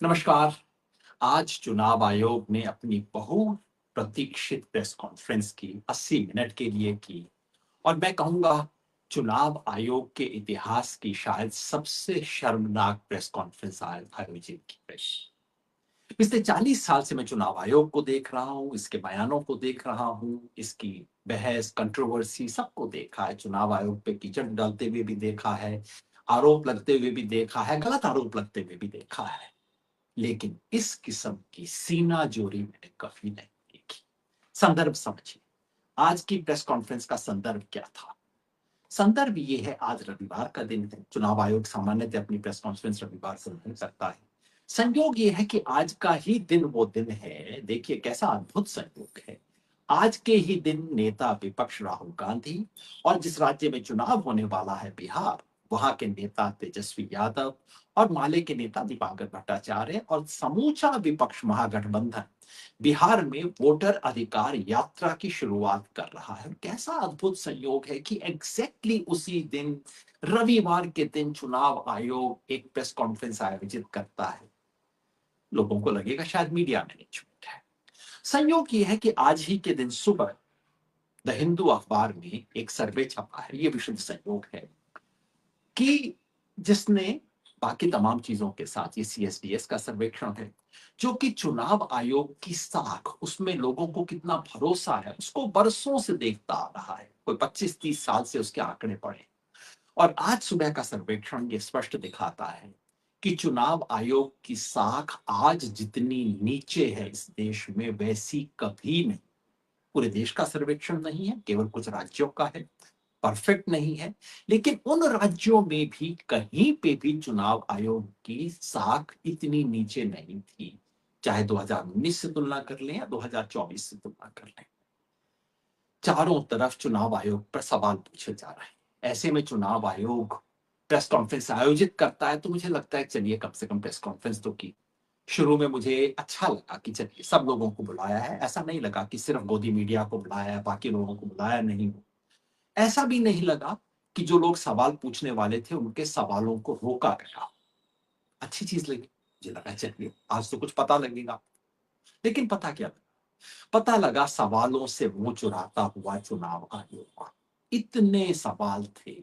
नमस्कार। आज चुनाव आयोग ने अपनी बहुप्रतीक्षित प्रेस कॉन्फ्रेंस की 80 मिनट के लिए की और मैं कहूँगा चुनाव आयोग के इतिहास की शायद सबसे शर्मनाक प्रेस कॉन्फ्रेंस आयोजित की गई। पिछले 40 साल से मैं चुनाव आयोग को देख रहा हूँ, इसके बयानों को देख रहा हूँ, इसकी बहस, कंट्रोवर्सी सबको देखा है। चुनाव आयोग पे कीचड़ डालते हुए भी देखा है, आरोप लगते हुए भी देखा है, गलत आरोप लगते हुए भी देखा है। लेकिन इस किस्म की सीनाजोरी मैंने कभी नहीं देखी। संदर्भ समझिए, आज की प्रेस कॉन्फ्रेंस का संदर्भ क्या था? संदर्भ ये है, आज रविवार का दिन है। चुनाव आयोग सामान्यतः अपनी प्रेस कॉन्फ्रेंस रविवार को नहीं करता है। संयोग ये है कि आज का ही दिन वो दिन है, देखिए कैसा अद्भुत संयोग है। आज के ही दिन नेता विपक्ष राहुल गांधी और जिस राज्य में चुनाव होने वाला है बिहार, वहां के नेता तेजस्वी यादव और माले के नेता दीपांकर भट्टाचार्य और समूचा विपक्ष महागठबंधन बिहार में वोटर अधिकार यात्रा की शुरुआत कर रहा है। कैसा अद्भुत संयोग है कि एग्जैक्टली उसी दिन, रविवार के दिन, चुनाव आयोग एक प्रेस कॉन्फ्रेंस आयोजित करता है। लोगों को लगेगा शायद मीडिया मैनेजमेंट है। संयोग यह है कि आज ही के दिन सुबह द हिंदू अखबार में एक सर्वे छपा है, ये विशुद्ध संयोग है कि जिसने बाकी तमाम चीजों के साथ, ये सीएसडीएस का सर्वेक्षण है जो कि चुनाव आयोग की साख, उसमें लोगों को कितना भरोसा है उसको बरसों से देखता आ रहा है। कोई 25-30 साल से उसके आंकड़े पड़े और आज सुबह का सर्वेक्षण ये स्पष्ट दिखाता है कि चुनाव आयोग की साख आज जितनी नीचे है इस देश में, वैसी कभी नहीं। पूरे देश का सर्वेक्षण नहीं है, केवल कुछ राज्यों का है, परफेक्ट नहीं है, लेकिन उन राज्यों में भी कहीं पे भी चुनाव आयोग की साख इतनी नीचे नहीं थी। चाहे 2019 से तुलना कर लें या 2024 से तुलना कर लें, चारों तरफ चुनाव आयोग पर सवाल पूछे जा रहे हैं। ऐसे में चुनाव आयोग प्रेस कॉन्फ्रेंस आयोजित करता है तो मुझे लगता है चलिए कम से कम प्रेस कॉन्फ्रेंस तो की। शुरू में मुझे अच्छा लगा कि चलिए सब लोगों को बुलाया है, ऐसा नहीं लगा कि सिर्फ गोदी मीडिया को बुलाया है, बाकी लोगों को बुलाया नहीं। ऐसा भी नहीं लगा कि जो लोग सवाल पूछने वाले थे उनके सवालों को रोका गया। अच्छी चीज लगी, मुझे लगा चलिए आज तो कुछ पता लगेगा। लेकिन पता क्या लगा? पता लगा सवालों से मुंह चुराता हुआ चुनाव आयोग। इतने सवाल थे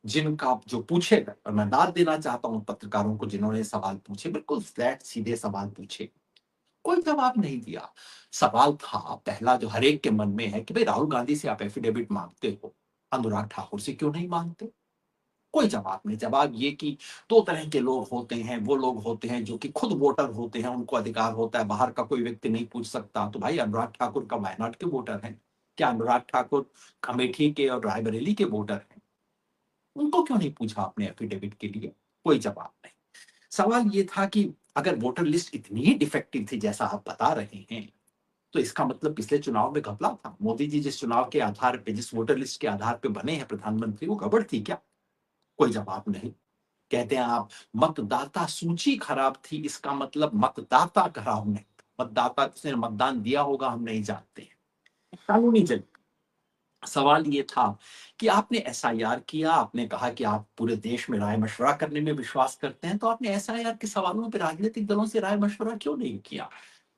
जिनका जो पूछे गए, और मैं दाद देना चाहता हूं पत्रकारों को जिन्होंने सवाल पूछे, बिल्कुल फ्लैट सीधे सवाल पूछे, कोई जवाब नहीं दिया। सवाल था पहला जो हर एक के मन में है कि भाई राहुल गांधी से आप एफिडेविट मांगते हो, अनुराग ठाकुर से क्यों नहीं मांगते? कोई जवाब नहीं। जवाब ये कि दो तरह के लोग होते हैं, वो लोग होते हैं जो कि खुद वोटर होते हैं, उनको अधिकार होता है, बाहर का कोई व्यक्ति नहीं पूछ सकता। तो भाई अनुराग ठाकुर का वायनाड के वोटर हैं, क्या अनुराग ठाकुर अमेठी के और रायबरेली के वोटर हैं? उनको क्यों नहीं पूछा आपने एफिडेविट के लिए? कोई जवाब नहीं। सवाल ये था कि अगर वोटर लिस्ट इतनी ही डिफेक्टिव थी जैसा आप बता रहे हैं, तो इसका मतलब पिछले चुनाव में घपला था। मोदी जी जिस चुनाव के आधार पे, जिस वोटर लिस्ट के आधार पे बने हैं प्रधानमंत्री, वो गड़बड़ थी क्या? कोई जवाब नहीं। कहते हैं आप मतदाता सूची खराब थी, इसका मतलब मतदाता खराब नहीं था। मतदाता जिसने मतदान दिया होगा हम नहीं जानते हैं। कानूनी जज। सवाल ये था कि आपने एसआईआर किया, आपने कहा कि आप पूरे देश में राय मशवरा करने में विश्वास करते हैं, तो आपने एसआईआर के सवालों पे राजनीतिक दलों से राय मशवरा क्यों नहीं किया?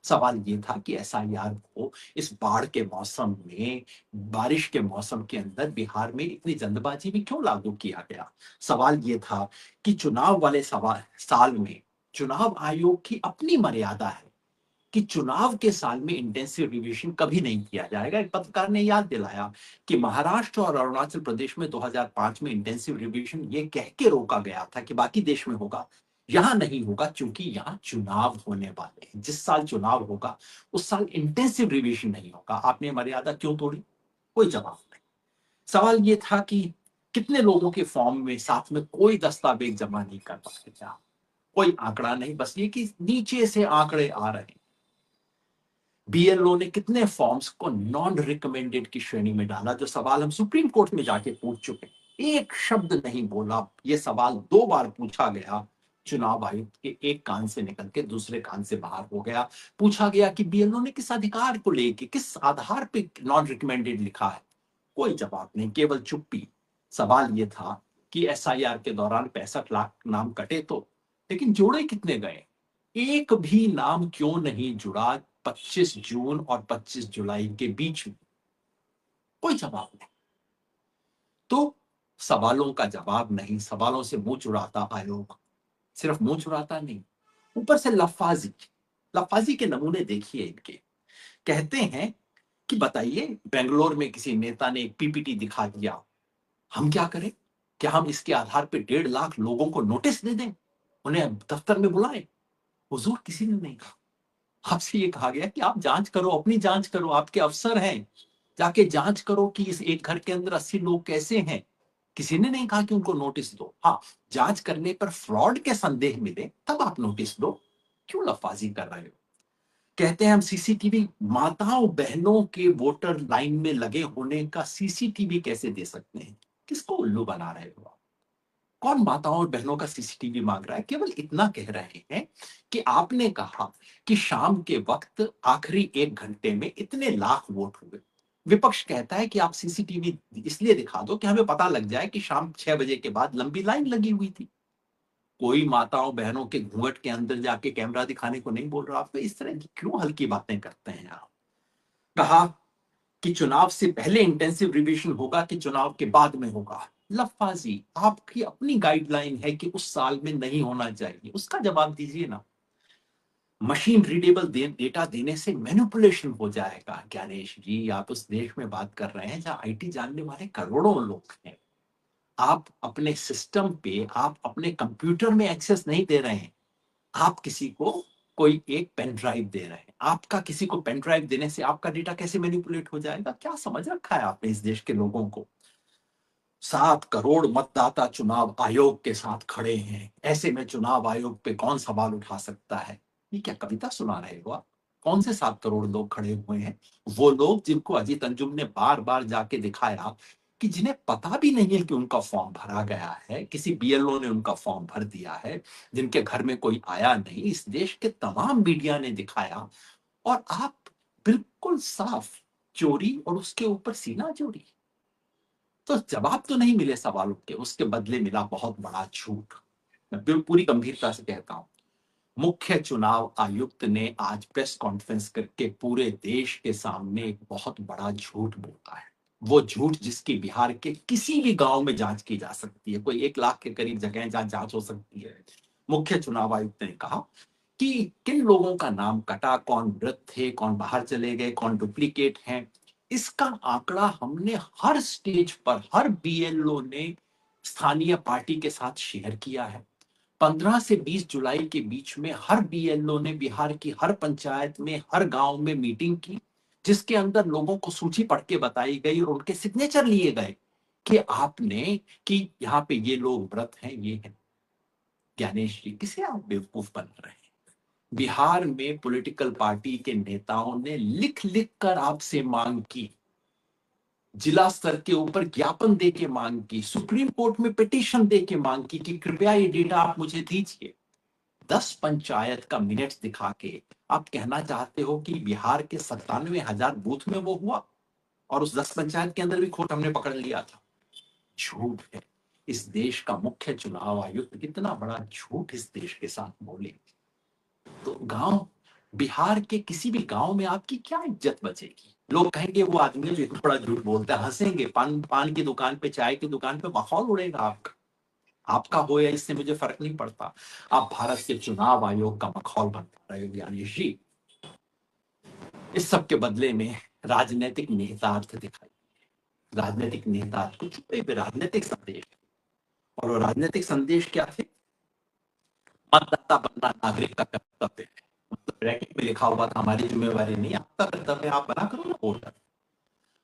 सवाल ये था कि एसआईआर को इस बाढ़ के मौसम में, बारिश के मौसम के अंदर बिहार में इतनी जल्दबाजी में क्यों लागू किया गया? सवाल ये था कि चुनाव वाले साल में चुनाव आयोग की अपनी मर्यादा है कि चुनाव के साल में इंटेंसिव रिवीजन कभी नहीं किया जाएगा। एक पत्रकार ने याद दिलाया कि महाराष्ट्र और अरुणाचल प्रदेश में 2005 में इंटेंसिव रिवीजन ये कह के रोका गया था कि बाकी देश में होगा, यहां नहीं होगा, क्योंकि यहां चुनाव होने वाले हैं। जिस साल चुनाव होगा उस साल इंटेंसिव रिवीजन नहीं होगा। आपने मर्यादा क्यों तोड़ी? कोई जवाब नहीं। सवाल ये था कि कितने लोगों के फॉर्म में साथ में कोई दस्तावेज जमा नहीं कर पाए थे आप? कोई आंकड़ा नहीं, बस ये कि नीचे से आंकड़े आ रहे हैं। बीएलओ ने कितने फॉर्म्स को नॉन रिकमेंडेड की श्रेणी में डाला, जो सवाल हम सुप्रीम कोर्ट में जाके पूछ चुके। एक शब्द नहीं बोला। ये सवाल 2 बार पूछा गया, चुनाव आयुक्त के एक कान से निकल के दूसरे कान से बाहर हो गया। पूछा गया कि बीएलओ ने किस अधिकार को लेके, किस आधार पे नॉन रिकमेंडेड लिखा है? कोई जवाब नहीं, केवल चुप्पी। सवाल ये था कि एसआईआर के दौरान 65 लाख नाम कटे तो, लेकिन जोड़े कितने गए? एक भी नाम क्यों नहीं जुड़ा 25 जून और 25 जुलाई के बीच में? कोई जवाब नहीं। तो सवालों का जवाब नहीं, सवालों से मुंह चुराता आयोग। सिर्फ मुंह चुराता नहीं, ऊपर से लफाजी। लफाजी के नमूने देखिए इनके। कहते हैं कि बताइए, बेंगलोर में किसी नेता ने एक पीपीटी दिखा दिया, हम क्या करें? क्या हम इसके आधार पे 1.5 लाख लोगों को नोटिस दे दें, उन्हें दफ्तर में बुलाएं? हुजूर, किसी ने नहीं कहा। आपसे ये कहा गया कि आप जांच करो, अपनी जांच करो, आपके अफसर हैं, जाके जांच करो कि इस एक घर के अंदर 80 लोग कैसे हैं। किसी ने नहीं कहा कि उनको नोटिस दो। हाँ, जांच करने पर फ्रॉड के संदेह मिले तब आप नोटिस दो। क्यों लफाजी कर रहे हो? कहते हैं हम सीसीटीवी, माताओं बहनों के वोटर लाइन में लगे होने का सीसीटीवी कैसे दे सकते हैं? किसको उल्लू बना रहे हो आप? कौन माताओं और बहनों का सीसीटीवी मांग रहा है? केवल इतना कह रहे हैं कि आपने कहा कि शाम के वक्त आखिरी 1 घंटे में इतने लाख वोट हुए। विपक्ष कहता है कि आप सीसीटीवी इसलिए दिखा दो कि हमें पता लग जाए कि शाम 6 बजे के बाद लंबी लाइन लगी हुई थी। कोई माताओं बहनों के घूंघट के अंदर जाके कैमरा दिखाने को नहीं बोल रहा। आप इस तरह की क्यों हल्की बातें करते हैं आप? कहा कि चुनाव से पहले इंटेंसिव रिवीजन होगा कि चुनाव के बाद में होगा। लफाजी, आपकी अपनी गाइडलाइन है कि उस साल में नहीं होना चाहिए, उसका जवाब दीजिए ना। मशीन रीडेबल डेटा देने से मैनिपुलेशन हो जाएगा। ज्ञानेश जी, आप उस देश में बात कर रहे हैं जहां आईटी जानने वाले करोड़ों लोग हैं। आप अपने सिस्टम पे, आप अपने कंप्यूटर में एक्सेस नहीं दे रहे हैं, आप किसी को कोई एक पेन ड्राइव दे रहे हैं। आपका किसी को पेन ड्राइव देने से आपका डेटा कैसे मैनिपुलेट हो जाएगा? क्या समझ रखा है आपने इस देश के लोगों को? 7 करोड़ मतदाता चुनाव आयोग के साथ खड़े हैं, ऐसे में चुनाव आयोग पे कौन सवाल उठा सकता है? ये क्या कविता सुना रहे हो आप? कौन से 7 करोड़ लोग खड़े हुए हैं? वो लोग जिनको अजीत अंजुम ने बार बार जाके दिखाया कि जिन्हें पता भी नहीं है कि उनका फॉर्म भरा गया है, किसी बीएलओ ने उनका फॉर्म भर दिया है, जिनके घर में कोई आया नहीं, इस देश के तमाम मीडिया ने दिखाया। और आप बिल्कुल साफ चोरी और उसके ऊपर सीना चोरी। तो जवाब तो नहीं मिले सवालों के, उसके बदले मिला बहुत बड़ा झूठ। मैं पूरी गंभीरता से कहता हूं, मुख्य चुनाव आयुक्त ने आज प्रेस कॉन्फ्रेंस करके पूरे देश के सामने एक बहुत बड़ा झूठ बोला है। वो झूठ जिसकी बिहार के किसी भी गांव में जांच की जा सकती है, कोई 1 लाख के करीब जगह जहां जांच हो सकती है। मुख्य चुनाव आयुक्त ने कहा कि किन लोगों का नाम कटा, कौन मृत थे, कौन बाहर चले गए, कौन डुप्लीकेट हैं, इसका आंकड़ा हमने हर स्टेज पर, हर बीएलओ ने स्थानीय पार्टी के साथ शेयर किया है। 15 से 20 जुलाई के बीच में हर बीएलओ ने बिहार की हर पंचायत में, हर गांव में मीटिंग की, जिसके अंदर लोगों को सूची पढ़ के बताई गई और उनके सिग्नेचर लिए गए कि आपने, कि यहाँ पे ये लोग व्रत हैं, ये है। ज्ञानेश जी, किसे आप बेवकूफ बन रहे हैं? बिहार में पॉलिटिकल पार्टी के नेताओं ने लिख लिख कर आपसे मांग की, जिला स्तर के ऊपर ज्ञापन दे के मांग की, सुप्रीम कोर्ट में पिटीशन दे के मांग की कि कृपया ये डेटा आप मुझे दीजिए। 10 पंचायत का मिनट्स दिखा के आप कहना चाहते हो कि बिहार के 97,000 बूथ में वो हुआ और उस 10 पंचायत के अंदर भी खोट हमने पकड़ लिया था? झूठ है। इस देश का मुख्य चुनाव आयुक्त कितना बड़ा झूठ इस देश के साथ बोले। तो गांव, बिहार के किसी भी गांव में आपकी क्या इज्जत बचेगी? लोग कहेंगे वो आदमी जो थोड़ा झूठ बोलता है, हंसेंगे। पान की दुकान पे, चाय की दुकान पे माहौल उड़ेगा आपका। आपका हो या इससे मुझे फर्क नहीं पड़ता। आप भारत के चुनाव आयोग का मखौल बन रहे हो ज्ञानेश जी। इस सब के बदले में राजनीतिक निहितार्थ दिखाई। राजनीतिक निहितार्थ को छुपे हुए राजनीतिक संदेश। और वो राजनीतिक संदेश क्या थे? मतदाता बनना नागरिक का कर्तव्य है। मतलब ब्रैकेट में लिखा हुआ था, हमारी जिम्मेवारी नहीं, आपका कर्तव्य। आप बना करो ना वोटर।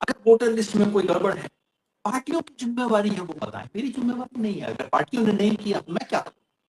अगर वोटर लिस्ट में कोई गड़बड़ है, पार्टियों की जिम्मेवारी है वो बताएं, मेरी जिम्मेवारी नहीं है। अगर पार्टियों ने नहीं किया तो मैं क्या करूं?